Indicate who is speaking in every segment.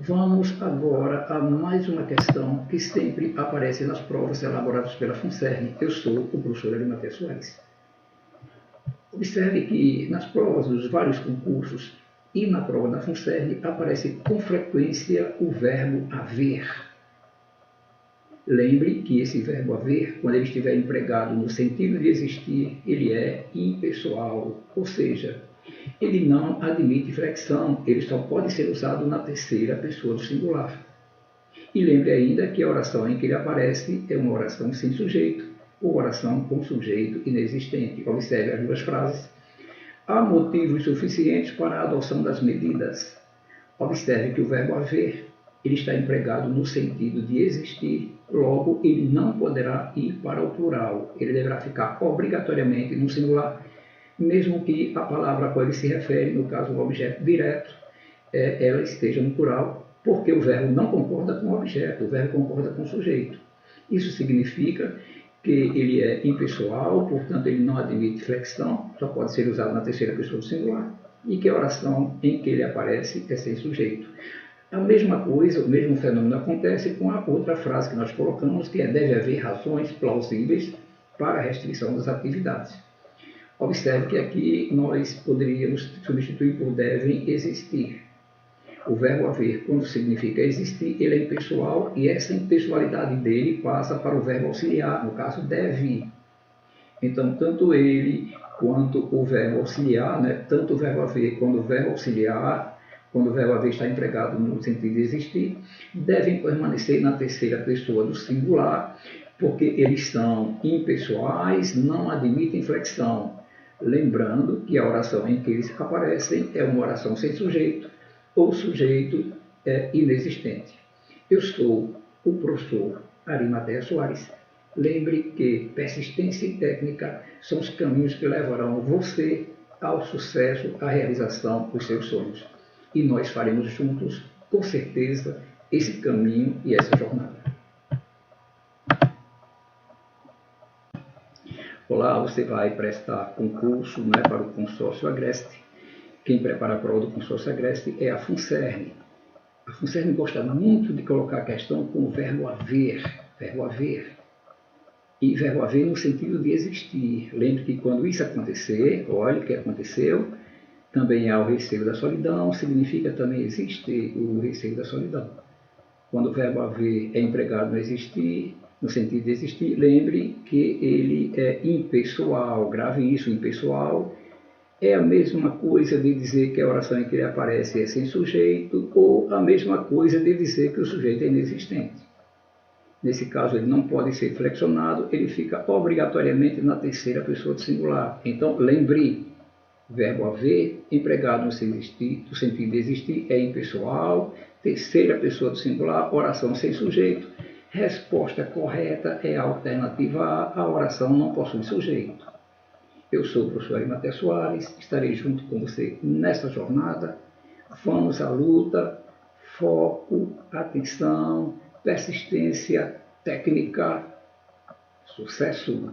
Speaker 1: Vamos agora a mais uma questão que sempre aparece nas provas elaboradas pela FUNCERN. Eu sou o professor Arimatea Soares. Observe que nas provas dos vários concursos e na prova da FUNCERN aparece com frequência o verbo haver. Lembre que esse verbo haver, quando ele estiver empregado no sentido de existir, ele é impessoal, ou seja, ele não admite flexão, ele só pode ser usado na terceira pessoa do singular. E lembre ainda que a oração em que ele aparece é uma oração sem sujeito, ou oração com sujeito inexistente. Observe as duas frases. Há motivos suficientes para a adoção das medidas. Observe que o verbo haver, ele está empregado no sentido de existir, logo ele não poderá ir para o plural, ele deverá ficar obrigatoriamente no singular, mesmo que a palavra a qual ele se refere, no caso o objeto direto, ela esteja no plural, porque o verbo não concorda com o objeto, o verbo concorda com o sujeito. Isso significa que ele é impessoal, portanto ele não admite flexão, só pode ser usado na terceira pessoa do singular, e que a oração em que ele aparece é sem sujeito. A mesma coisa, o mesmo fenômeno acontece com a outra frase que nós colocamos, que é deve haver razões plausíveis para a restrição das atividades. Observe que aqui nós poderíamos substituir por devem existir. O verbo haver, quando significa existir, ele é impessoal e essa impessoalidade dele passa para o verbo auxiliar, no caso deve. Então, tanto ele quanto o verbo auxiliar, tanto o verbo haver quanto o verbo auxiliar, quando o verbo haver está empregado no sentido de existir, devem permanecer na terceira pessoa do singular, porque eles são impessoais, não admitem flexão. Lembrando que a oração em que eles aparecem é uma oração sem sujeito, ou sujeito é inexistente. Eu sou o professor Arimatea Soares. Lembre que persistência e técnica são os caminhos que levarão você ao sucesso, à realização dos seus sonhos. E nós faremos juntos, com certeza, esse caminho e essa jornada. Olá, você vai prestar concurso para o consórcio Agreste. Quem prepara a prova do consórcio Agreste é a FUNCERN. A FUNCERN gosta muito de colocar a questão com o verbo haver. Verbo haver. E verbo haver no sentido de existir. Lembre que quando isso acontecer, olha o que aconteceu, também há o receio da solidão, significa também existe o receio da solidão. Quando o verbo haver é empregado no existir, no sentido de existir, lembre que ele é impessoal. Grave isso, impessoal é a mesma coisa de dizer que a oração em que ele aparece é sem sujeito, ou a mesma coisa de dizer que o sujeito é inexistente. Nesse caso, ele não pode ser flexionado, ele fica obrigatoriamente na terceira pessoa do singular. Então, lembre, verbo haver, empregado no sentido de existir, é impessoal, terceira pessoa do singular, oração sem sujeito. Resposta correta é a alternativa A, a oração não possui sujeito. Eu sou o professor Arimatea Soares, estarei junto com você nessa jornada. Vamos à luta, foco, atenção, persistência, técnica, sucesso.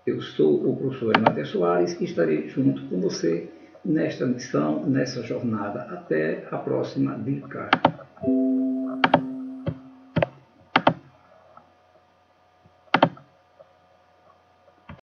Speaker 1: Eu sou o professor Arimatea Soares e estarei junto com você nesta missão, nessa jornada. Até a próxima dica.